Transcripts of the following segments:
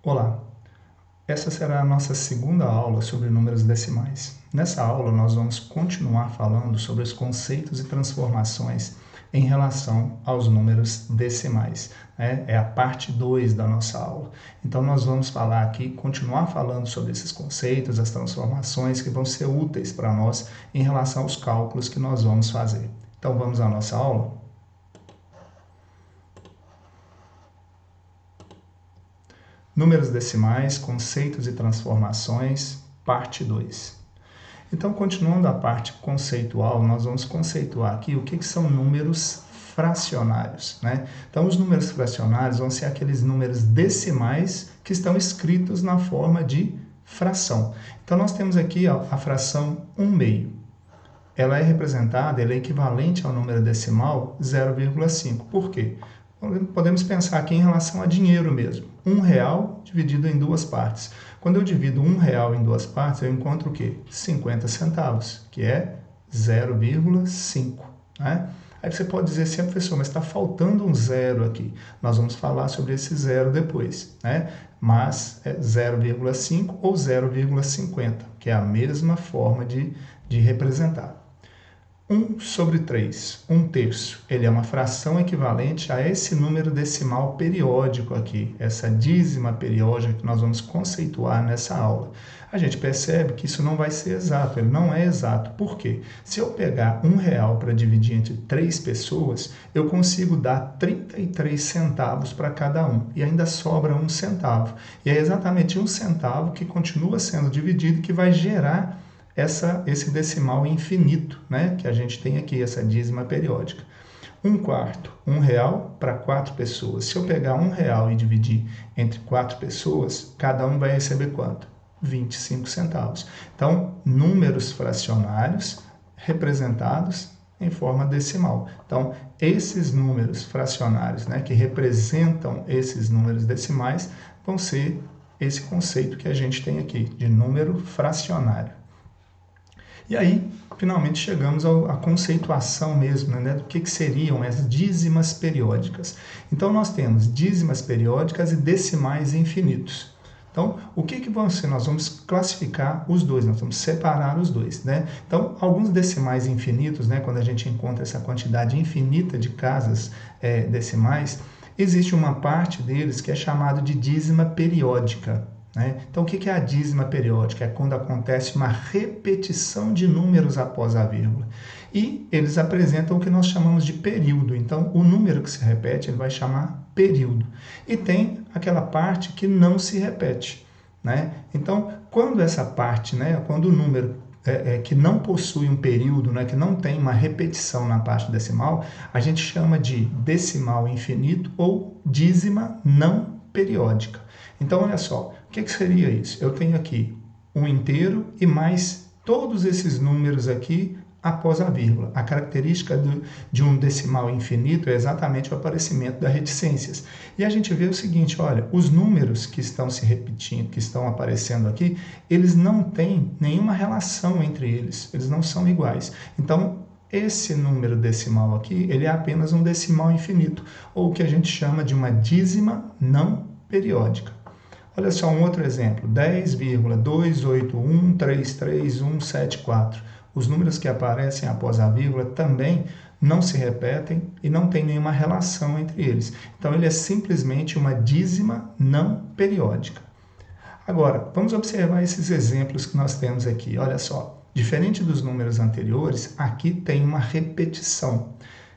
Olá, essa será a nossa segunda aula sobre números decimais. Nessa aula nós vamos continuar falando sobre os conceitos e transformações em relação aos números decimais, né? É a parte 2 da nossa aula. Então nós vamos falar aqui, continuar falando sobre esses conceitos, as transformações que vão ser úteis para nós em relação aos cálculos que nós vamos fazer. Então vamos à nossa aula? Números decimais, conceitos e transformações, parte 2. Então, continuando a parte conceitual, nós vamos conceituar aqui o que são números fracionários, né? Então, os números fracionários vão ser aqueles números decimais que estão escritos na forma de fração. Então, nós temos aqui a fração 1/2. Ela é representada, ela é equivalente ao número decimal 0,5. Por quê? Podemos pensar aqui em relação a dinheiro mesmo. R$1 dividido em duas partes. Quando eu divido R$1 em duas partes, eu encontro o quê? 50 centavos, que é 0,5. Né? Aí você pode dizer assim, professor, mas está faltando um zero aqui. Nós vamos falar sobre esse zero depois. Né? Mas é 0,5 ou 0,50, que é a mesma forma de representar. 1/3, 1/3, ele é uma fração equivalente a esse número decimal periódico aqui, essa dízima periódica que nós vamos conceituar nessa aula. A gente percebe que isso não vai ser exato, ele não é exato. Por quê? Se eu pegar R$1 para dividir entre 3 pessoas, eu consigo dar 33 centavos para cada um, e ainda sobra 1 centavo. E é exatamente 1 centavo que continua sendo dividido e que vai gerar esse decimal infinito, né, que a gente tem aqui, essa dízima periódica. 1/4, R$1 para 4 pessoas. Se eu pegar R$1 e dividir entre 4 pessoas, cada um vai receber quanto? 25 centavos. Então, números fracionários representados em forma decimal. Então, esses números fracionários, né, que representam esses números decimais, vão ser esse conceito que a gente tem aqui, de número fracionário. E aí, finalmente, chegamos à conceituação mesmo, né, do que seriam as dízimas periódicas. Então, nós temos dízimas periódicas e decimais infinitos. Então, o que vão ser? Nós vamos classificar os dois, nós vamos separar os dois, né? Então, alguns decimais infinitos, né, quando a gente encontra essa quantidade infinita de casas decimais, existe uma parte deles que é chamada de dízima periódica. Então, o que é a dízima periódica? É quando acontece uma repetição de números após a vírgula. E eles apresentam o que nós chamamos de período. Então, o número que se repete, ele vai chamar período. E tem aquela parte que não se repete. Então, quando essa parte, quando o número que não possui um período, que não tem uma repetição na parte decimal, a gente chama de decimal infinito ou dízima não periódica. Então, olha só, o que seria isso? Eu tenho aqui um inteiro e mais todos esses números aqui após a vírgula. A característica de um decimal infinito é exatamente o aparecimento das reticências. E a gente vê o seguinte, olha, os números que estão se repetindo, que estão aparecendo aqui, eles não têm nenhuma relação entre eles, eles não são iguais. Então, esse número decimal aqui, ele é apenas um decimal infinito, ou o que a gente chama de uma dízima não periódica. Olha só um outro exemplo, 10,28133174. Os números que aparecem após a vírgula também não se repetem e não tem nenhuma relação entre eles. Então, ele é simplesmente uma dízima não periódica. Agora, vamos observar esses exemplos que nós temos aqui. Olha só, diferente dos números anteriores, aqui tem uma repetição.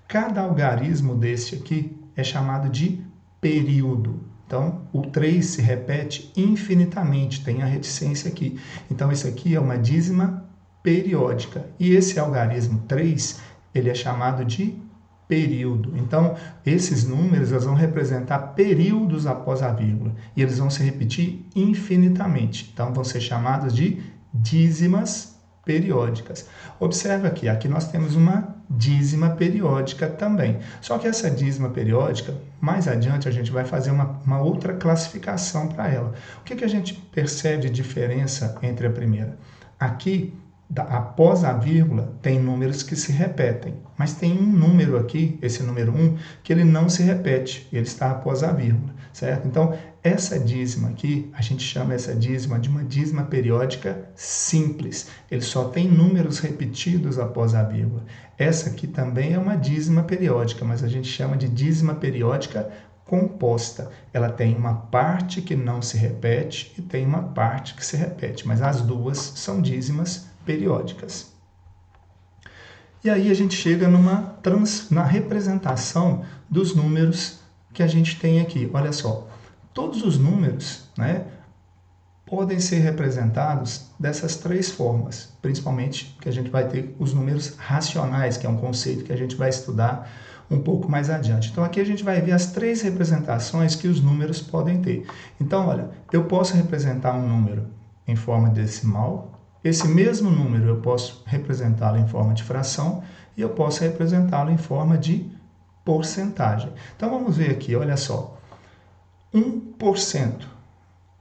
Cada algarismo deste aqui é chamado de período. Então, o 3 se repete infinitamente, tem a reticência aqui. Então, isso aqui é uma dízima periódica. E esse algarismo 3, ele é chamado de período. Então, esses números eles vão representar períodos após a vírgula. E eles vão se repetir infinitamente. Então, vão ser chamados de dízimas periódicas. Observa aqui nós temos uma dízima periódica também. Só que essa dízima periódica, mais adiante a gente vai fazer uma outra classificação para ela. O que a gente percebe de diferença entre a primeira? Aqui após a vírgula, tem números que se repetem, mas tem um número aqui, esse número 1, que ele não se repete, ele está após a vírgula, certo? Então, essa dízima aqui, a gente chama essa dízima de uma dízima periódica simples, ele só tem números repetidos após a vírgula. Essa aqui também é uma dízima periódica, mas a gente chama de dízima periódica composta. Ela tem uma parte que não se repete e tem uma parte que se repete, mas as duas são dízimas periódicas. E aí a gente chega na representação dos números que a gente tem aqui. Olha só, todos os números, né, podem ser representados dessas três formas, principalmente que a gente vai ter os números racionais, que é um conceito que a gente vai estudar um pouco mais adiante. Então aqui a gente vai ver as três representações que os números podem ter. Então, olha, eu posso representar um número em forma decimal, esse mesmo número eu posso representá-lo em forma de fração e eu posso representá-lo em forma de porcentagem. Então vamos ver aqui, olha só, 1%.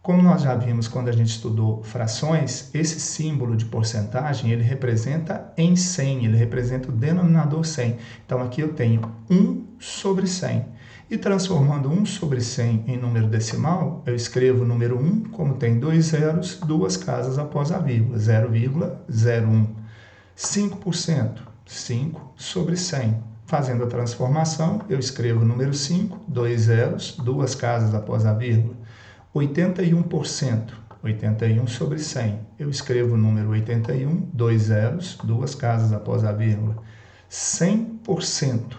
Como nós já vimos quando a gente estudou frações, esse símbolo de porcentagem, ele representa em 100, ele representa o denominador 100. Então, aqui eu tenho 1 sobre 100. E transformando 1 sobre 100 em número decimal, eu escrevo o número 1, como tem dois zeros, duas casas após a vírgula, 0,01. 5%, 5 sobre 100. Fazendo a transformação, eu escrevo o número 5, dois zeros, duas casas após a vírgula. 81%, 81 sobre 100. Eu escrevo o número 81, dois zeros, duas casas após a vírgula. 100%,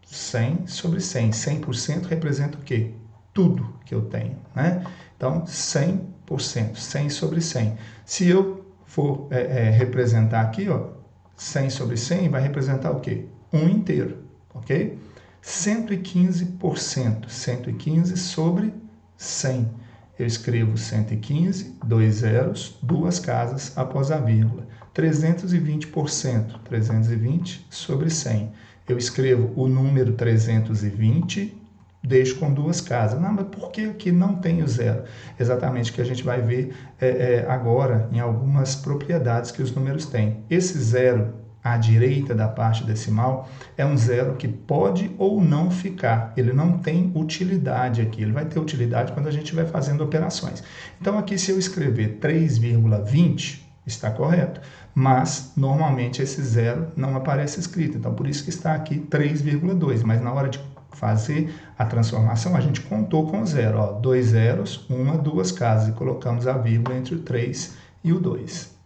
100 sobre 100. 100% representa o quê? Tudo que eu tenho, né? Então, 100%, 100 sobre 100. Se eu for representar aqui, ó, 100 sobre 100 vai representar o quê? 1 inteiro, ok? 115%, 115 sobre 100. Eu escrevo 115, dois zeros, duas casas após a vírgula. 320%, 320 sobre 100. Eu escrevo o número 320, deixo com duas casas. Não, mas por que aqui não tem o zero? Exatamente o que a gente vai ver agora em algumas propriedades que os números têm. Esse zero à direita da parte decimal é um zero que pode ou não ficar. Ele não tem utilidade aqui. Ele vai ter utilidade quando a gente vai fazendo operações. Então aqui se eu escrever 3,20 está correto, mas normalmente esse zero não aparece escrito. Então por isso que está aqui 3,2, mas na hora de fazer a transformação a gente contou com o zero, ó, dois zeros, uma, duas casas e colocamos a vírgula entre o 3 e o 2.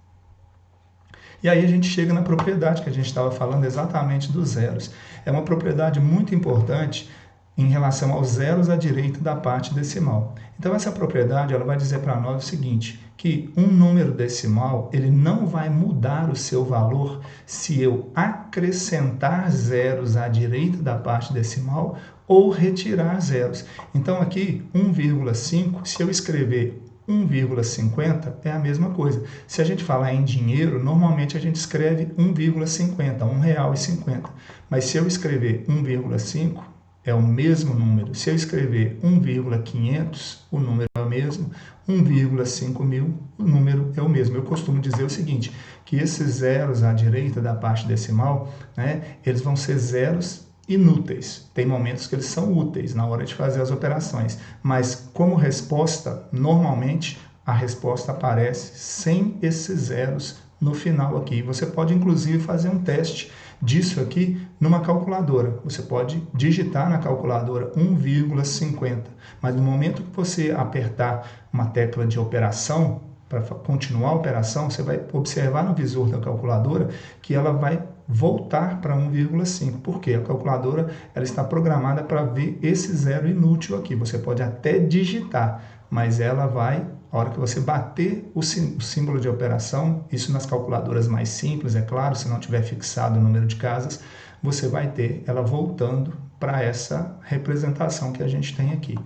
E aí a gente chega na propriedade que a gente estava falando exatamente dos zeros. É uma propriedade muito importante em relação aos zeros à direita da parte decimal. Então essa propriedade ela vai dizer para nós o seguinte, que um número decimal ele não vai mudar o seu valor se eu acrescentar zeros à direita da parte decimal ou retirar zeros. Então aqui 1,5, se eu escrever 1,50 é a mesma coisa. Se a gente falar em dinheiro, normalmente a gente escreve 1,50, R$1,50. Mas se eu escrever 1,5, é o mesmo número. Se eu escrever 1,500, o número é o mesmo. 1,5 mil, o número é o mesmo. Eu costumo dizer o seguinte, que esses zeros à direita da parte decimal, né, eles vão ser zeros inúteis. Tem momentos que eles são úteis na hora de fazer as operações, mas como resposta, normalmente a resposta aparece sem esses zeros no final aqui. Você pode inclusive fazer um teste disso aqui numa calculadora. Você pode digitar na calculadora 1,50, mas no momento que você apertar uma tecla de operação, para continuar a operação, você vai observar no visor da calculadora que ela vai voltar para 1,5. Por quê? A calculadora ela está programada para ver esse zero inútil aqui. Você pode até digitar, mas ela vai, a hora que você bater o símbolo de operação, isso nas calculadoras mais simples, é claro, se não tiver fixado o número de casas, você vai ter ela voltando para essa representação que a gente tem aqui.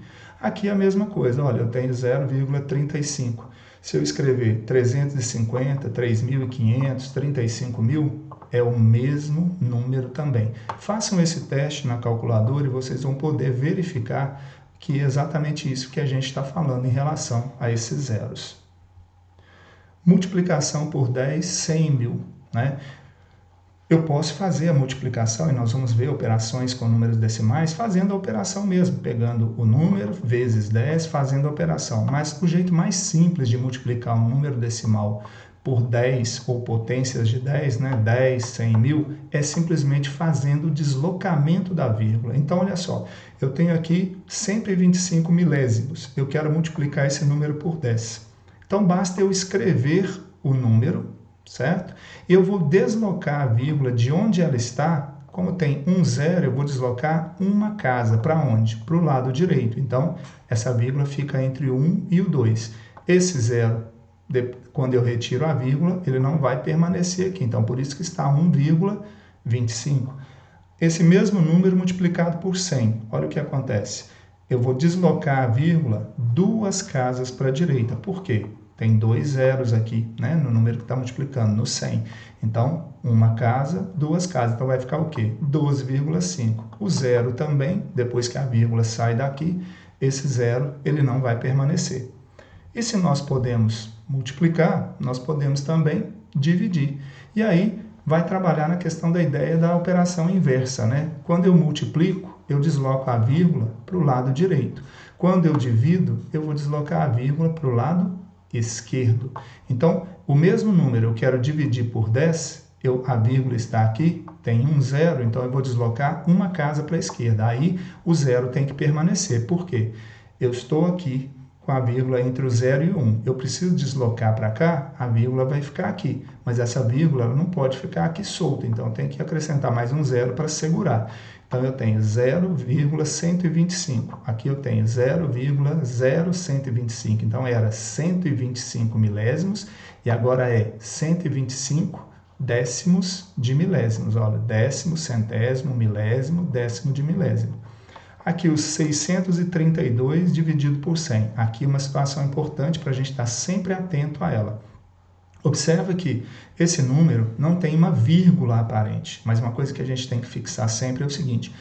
Aqui é a mesma coisa, olha, eu tenho 0,35. Se eu escrever 350, 3.500, 35 mil, é o mesmo número também. Façam esse teste na calculadora e vocês vão poder verificar que é exatamente isso que a gente está falando em relação a esses zeros. Multiplicação por 10, 100 mil, né? Eu posso fazer a multiplicação, e nós vamos ver operações com números decimais, fazendo a operação mesmo, pegando o número vezes 10, fazendo a operação. Mas o jeito mais simples de multiplicar um número decimal por 10 ou potências de 10, né, 10, 100 mil, é simplesmente fazendo o deslocamento da vírgula. Então, olha só, eu tenho aqui 125 milésimos, eu quero multiplicar esse número por 10. Então, basta eu escrever o número, certo? Eu vou deslocar a vírgula de onde ela está. Como tem um zero, eu vou deslocar uma casa. Para onde? Para o lado direito. Então, essa vírgula fica entre o 1 e o 2. Esse zero, quando eu retiro a vírgula, ele não vai permanecer aqui. Então, por isso que está 1,25. Esse mesmo número multiplicado por 100. Olha o que acontece. Eu vou deslocar a vírgula 2 casas para a direita. Por quê? Tem 2 zeros aqui, né, no número que está multiplicando, no 100. Então, uma casa, 2 casas. Então, vai ficar o quê? 12,5. O zero também, depois que a vírgula sai daqui, esse zero ele não vai permanecer. E se nós podemos multiplicar, nós podemos também dividir. E aí, vai trabalhar na questão da ideia da operação inversa, né? Quando eu multiplico, eu desloco a vírgula para o lado direito. Quando eu divido, eu vou deslocar a vírgula para o lado esquerdo. Então, o mesmo número eu quero dividir por 10, a vírgula está aqui, tem um zero, então eu vou deslocar uma casa para a esquerda. Aí, o zero tem que permanecer. Por quê? Eu estou aqui com a vírgula entre o 0 e o 1. Eu preciso deslocar para cá, a vírgula vai ficar aqui. Mas essa vírgula não pode ficar aqui solta, então eu tenho que acrescentar mais um zero para segurar. Então, eu tenho 0,125. Aqui eu tenho 0,0125. Então, era 125 milésimos e agora é 125 décimos de milésimos. Olha, décimo, centésimo, milésimo, décimo de milésimo. Aqui os 632 dividido por 100. Aqui uma situação importante para a gente estar sempre atento a ela. Observa que esse número não tem uma vírgula aparente, mas uma coisa que a gente tem que fixar sempre é o seguinte: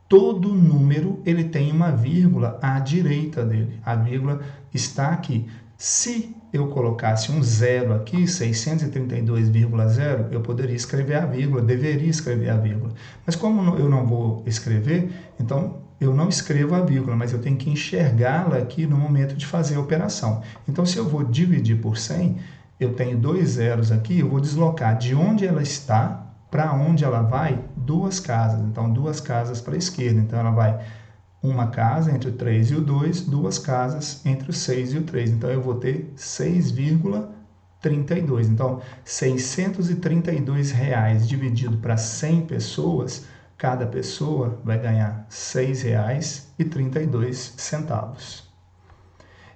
todo número ele tem uma vírgula à direita dele. A vírgula está aqui. Se eu colocasse um zero aqui, 632,0, eu poderia escrever a vírgula, deveria escrever a vírgula. Mas como eu não vou escrever, então eu não escrevo a vírgula, mas eu tenho que enxergá-la aqui no momento de fazer a operação. Então, se eu vou dividir por 100, eu tenho 2 zeros aqui, eu vou deslocar de onde ela está para onde ela vai, 2 casas. Então, 2 casas para a esquerda. Então, ela vai uma casa entre o 3 e o 2, 2 casas entre o 6 e o 3. Então, eu vou ter 6,32. Então, R$ 632 dividido para 100 pessoas, cada pessoa vai ganhar R$ 6,32.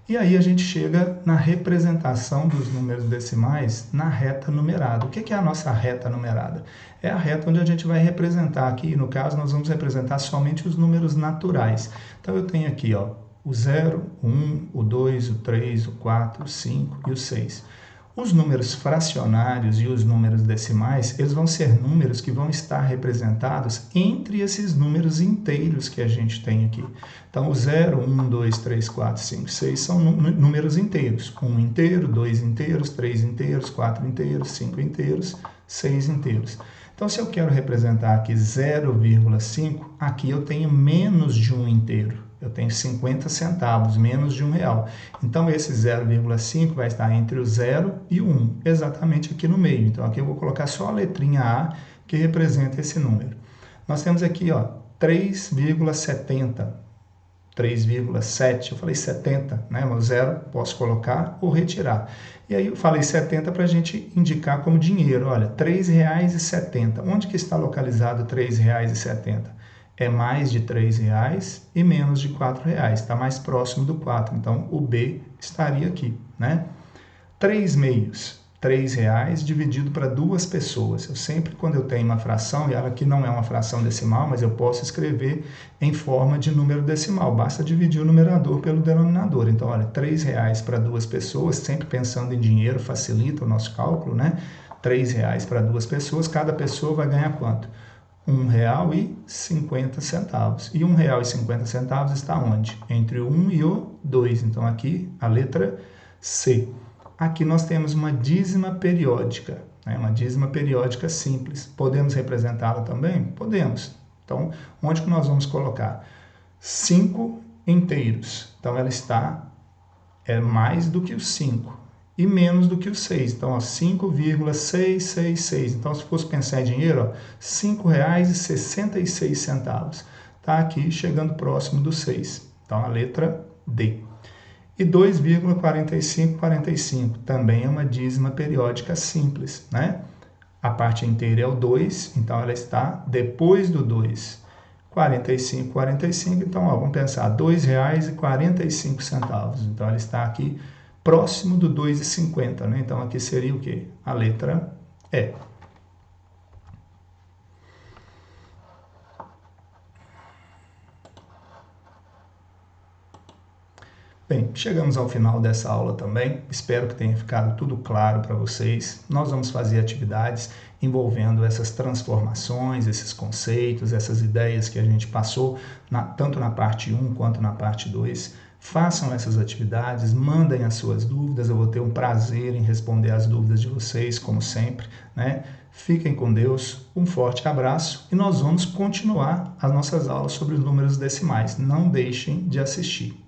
E aí a gente chega na representação dos números decimais na reta numerada. O que é a nossa reta numerada? É a reta onde a gente vai representar aqui, no caso nós vamos representar somente os números naturais. Então eu tenho aqui ó, o 0, o 1, o 2, o 3, o 4, o 5 e o 6. Os números fracionários e os números decimais, eles vão ser números que vão estar representados entre esses números inteiros que a gente tem aqui. Então, o 0, 1, 2, 3, 4, 5, 6 são números inteiros. 1 inteiro, 2 inteiros, 3 inteiros, 4 inteiros, 5 inteiros, 6 inteiros. Então, se eu quero representar aqui 0,5, aqui eu tenho menos de um inteiro. Eu tenho 50 centavos, menos de R$1. Então, esse 0,5 vai estar entre o 0 e o 1, exatamente aqui no meio. Então, aqui eu vou colocar só a letrinha A, que representa esse número. Nós temos aqui, ó, 3,70, 3,7, eu falei 70, né? O 0 posso colocar ou retirar. E aí eu falei 70 para a gente indicar como dinheiro. Olha, R$3,70. Onde que está localizado R$3,70? É mais de R$3 e menos de R$4. Está mais próximo do 4. Então, o B estaria aqui, né? 3 meios. R$3 dividido para 2 pessoas. Eu sempre, quando eu tenho uma fração, e ela aqui não é uma fração decimal, mas eu posso escrever em forma de número decimal. Basta dividir o numerador pelo denominador. Então, olha, R$3 para 2 pessoas, sempre pensando em dinheiro, facilita o nosso cálculo, né? R$3 para 2 pessoas, cada pessoa vai ganhar quanto? R$1,50. E R$1,50 está onde? Entre o 1 e o 2. Então, aqui, a letra C. aqui nós temos uma dízima periódica, né? Uma dízima periódica simples. Podemos representá-la também? Podemos. Então, onde que nós vamos colocar? 5 inteiros. Então, ela está mais do que o 5 e menos do que o 6. Então, 5,666. Então, se fosse pensar em dinheiro, R$ 5,66. Está aqui chegando próximo do 6. Então, a letra D. E 2,4545 também é uma dízima periódica simples, né? A parte inteira é o 2, então ela está depois do 2. 45, então vamos pensar, R$ 2,45. Então ela está aqui próximo do 2,50, né? Então aqui seria o quê? A letra E. Bem, chegamos ao final dessa aula também. Espero que tenha ficado tudo claro para vocês. Nós vamos fazer atividades envolvendo essas transformações, esses conceitos, essas ideias que a gente passou, tanto na parte 1 quanto na parte 2. Façam essas atividades, mandem as suas dúvidas, eu vou ter um prazer em responder as dúvidas de vocês, como sempre, né? Fiquem com Deus, um forte abraço e nós vamos continuar as nossas aulas sobre os números decimais. Não deixem de assistir.